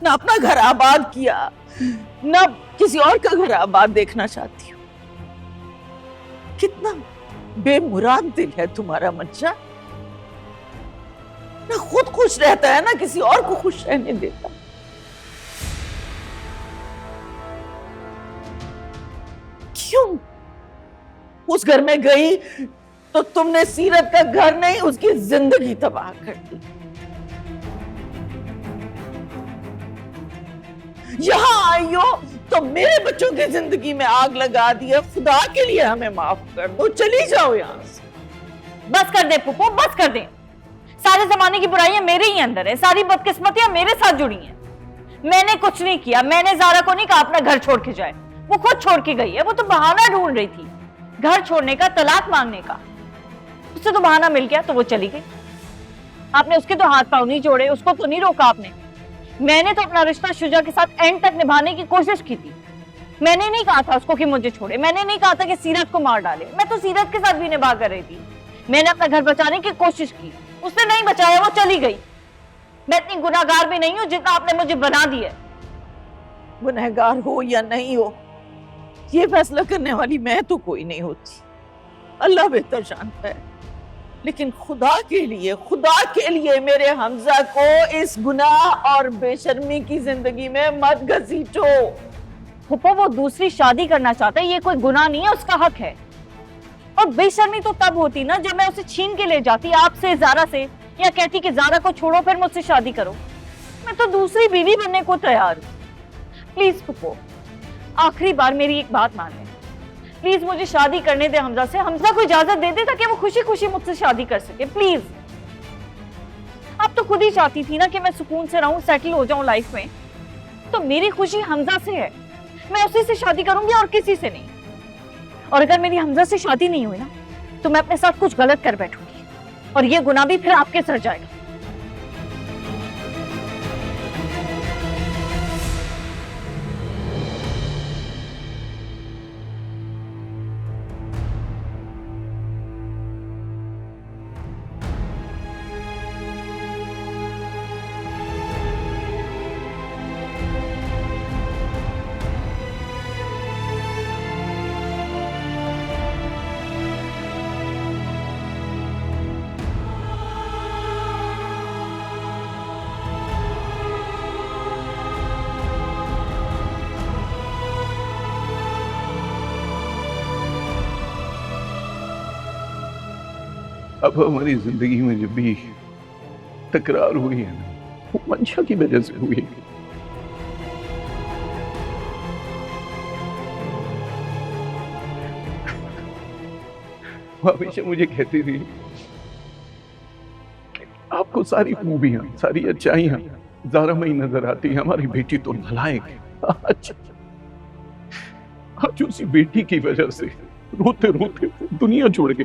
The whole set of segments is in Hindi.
ना अपना घर आबाद किया, ना किसी और का घर आबाद देखना चाहती हूँ। कितना बेमुराद दिल है तुम्हारा मंशा। ना खुद खुश रहता है, ना किसी और को खुश रहने देता। क्यों उस घर में गई तो तुमने सीरत का घर नहीं, उसकी जिंदगी तबाह कर दी। यहां आई हो तो मेरे बच्चों की जिंदगी में आग लगा दी है। खुदा के लिए हमें माफ कर दो, चली जाओ यहां से। बस कर दे पुप्पो, बस कर दे। सारे जमाने की बुराइयां मेरे ही अंदर है, सारी बदकिस्मतियां मेरे साथ जुड़ी हैं। मैंने कुछ नहीं किया, मैंने ज़ारा को नहीं कहा अपना घर छोड़ के जाए, वो खुद छोड़ के गई है। वो तो बहाना ढूंढ रही थी घर छोड़ने का, तलाक मांगने का। उससे तो बहाना मिल गया तो वो चली गई। आपने उसके तो हाथ पांव नहीं जोड़े, उसको तो नहीं रोका आपने। मैंने तो अपना रिश्ता शुजा के साथ एंड तक निभाने की कोशिश की थी। मैंने नहीं कहा था उसको कि मुझे छोड़े, मैंने नहीं कहा था कि सीरत को मार डाले। मैं तो सीरत के साथ भी निभा कर रही थी। मैंने अपना घर बचाने की कोशिश की, उसने नहीं बचाया, वो चली गई। मैं इतनी गुनाहगार भी नहीं हूं जितना आपने मुझे बना दिया। गुनहगार हो या नहीं हो, ये फैसला करने वाली मैं तो कोई नहीं होती, अल्लाह बेहतर जानता है। लेकिन खुदा के लिए मेरे हमजा को इस गुनाह और बेशर्मी की जिंदगी में मत घसीटो। फुप्पो वो दूसरी शादी करना चाहता है, ये कोई गुनाह नहीं है, उसका हक है। और बेशर्मी तो तब होती ना जब मैं उसे छीन के ले जाती आपसे, ज़ारा से, या कहती कि ज़ारा को छोड़ो फिर मुझसे शादी करो। मैं तो दूसरी बीवी बनने को तैयार हूँ। प्लीज फुप्पो, आखिरी बार मेरी एक बात मान लें। प्लीज मुझे शादी करने दे हमजा से। हमजा को इजाजत दे दे ताकि वो खुशी खुशी मुझसे शादी कर सके। प्लीज। आप तो खुद ही चाहती थी ना कि मैं सुकून से रहूं, सेटल हो जाऊं लाइफ में। तो मेरी खुशी हमजा से है, मैं उसी से शादी करूंगी और किसी से नहीं। और अगर मेरी हमजा से शादी नहीं हुई ना तो मैं अपने साथ कुछ गलत कर बैठूंगी और ये गुनाह भी फिर आपके सर जाएगा। अब हमारी जिंदगी में जब भी तकरार हुई है ना, वो मंशा की वजह से हुई है। वो हमेशा मुझे कहती थी कि आपको सारी खूबियां, सारी अच्छाइयां ज़ारा में ही नजर आती है, हमारी बेटी तो नालायक है। आज उसी बेटी की वजह से रोते रोते दुनिया छोड़ के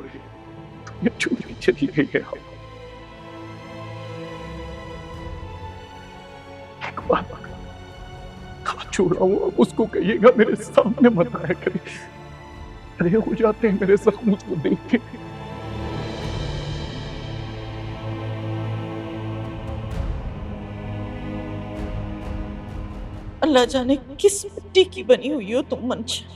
चली गई है। एक बात हाथ छोड़ रहा हूं, उसको कहिएगा मेरे सामने मत आया करे। अरे हो जाते हैं मेरे जख्म को देख के। अल्लाह जाने किस मिट्टी की बनी हुई हो तुम मंशा।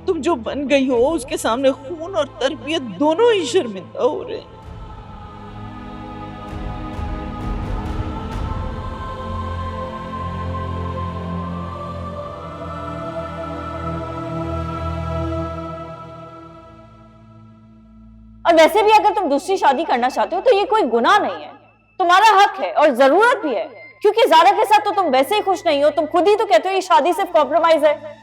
तुम जो बन गई हो उसके सामने खून और तरबियत दोनों ही शर्मिंदा हो रहे हैं। और वैसे भी अगर तुम दूसरी शादी करना चाहते हो तो ये कोई गुनाह नहीं है, तुम्हारा हक है और जरूरत भी है। क्योंकि ज़ारा के साथ तो तुम वैसे ही खुश नहीं हो, तुम खुद ही तो कहते हो ये शादी सिर्फ कॉम्प्रोमाइज है।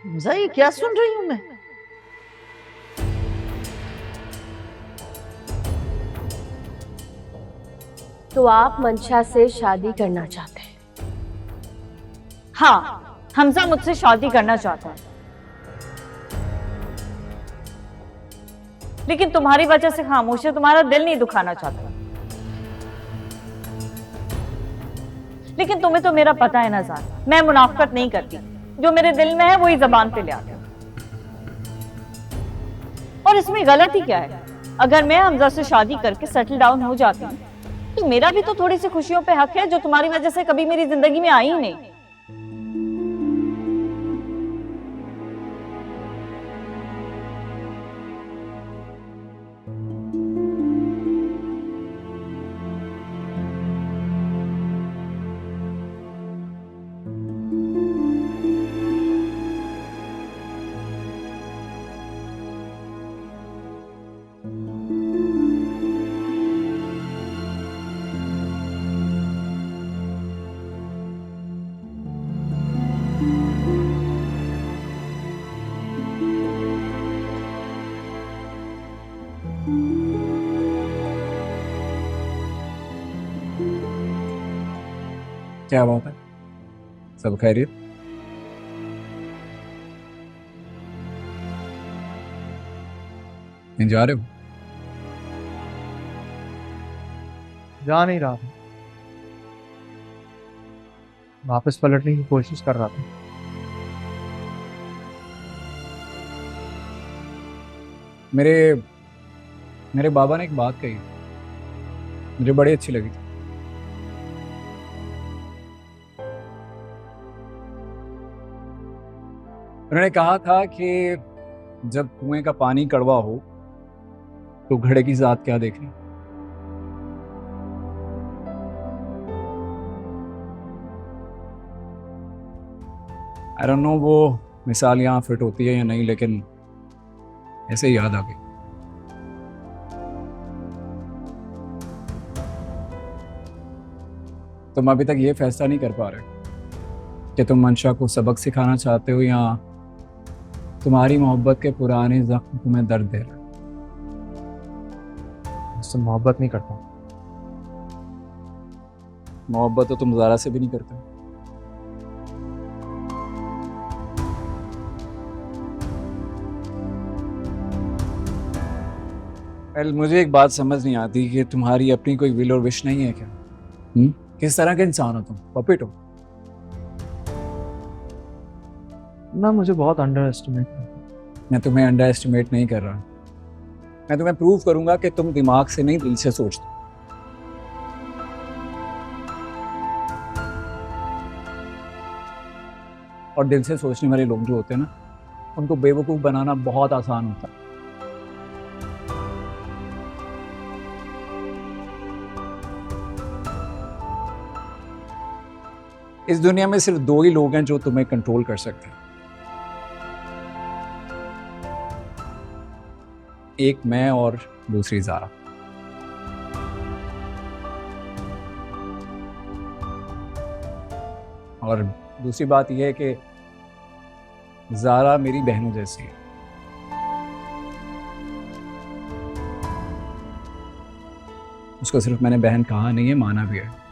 हमजा, ये क्या सुन रही हूं मैं? तो आप मंशा से शादी करना चाहते हैं? हाँ, हमजा मुझसे शादी करना चाहता है, लेकिन तुम्हारी वजह से खामोश है, तुम्हारा दिल नहीं दुखाना चाहता। लेकिन तुम्हें तो मेरा पता है ना ज़ारा, मैं मुनाफकत नहीं करती। जो मेरे दिल में है वही जबान पे ले आती हूं। और इसमें गलती क्या है? अगर मैं हमजा से शादी करके सेटल डाउन हो जाती हूँ तो मेरा भी तो थोड़ी सी खुशियों पे हक है जो तुम्हारी वजह से कभी मेरी जिंदगी में आई ही नहीं। क्या बात है? सब खैरियत? कहीं जा रहे हो? जा नहीं रहा था, वापस पलटने की कोशिश कर रहा था। मेरे मेरे बाबा ने एक बात कही, मुझे बड़ी अच्छी लगी। उन्होंने कहा था कि जब कुएं का पानी कड़वा हो तो घड़े की जात क्या देखनी। आई डोंट नो वो मिसाल यहाँ फिट होती है या नहीं, लेकिन ऐसे ही याद आ गई। तुम अभी तक ये फैसला नहीं कर पा रहे कि तुम मंशा को सबक सिखाना चाहते हो या तुम्हारी मोहब्बत के पुराने जख्म तुम्हें दर्द दे रहे हैं। उससे मोहब्बत नहीं करता। मोहब्बत तो तुम ज़ारा से भी नहीं करते। मुझे एक बात समझ नहीं आती कि तुम्हारी अपनी कोई विल और विश नहीं है क्या? किस तरह के इंसान हो तुम? पपेट हो ना, मुझे बहुत अंडर एस्टिमेट करता। मैं तुम्हें अंडर एस्टिमेट नहीं कर रहा, मैं तुम्हें प्रूव करूंगा कि तुम दिमाग से नहीं दिल से सोचते। और दिल से सोचने वाले लोग जो होते हैं ना, उनको बेवकूफ बनाना बहुत आसान होता है। इस दुनिया में सिर्फ दो ही लोग हैं जो तुम्हें कंट्रोल कर सकते हैं, एक मैं और दूसरी ज़ारा। और दूसरी बात यह है कि ज़ारा मेरी बहनों जैसी है। उसको सिर्फ मैंने बहन कहा नहीं है, माना भी है।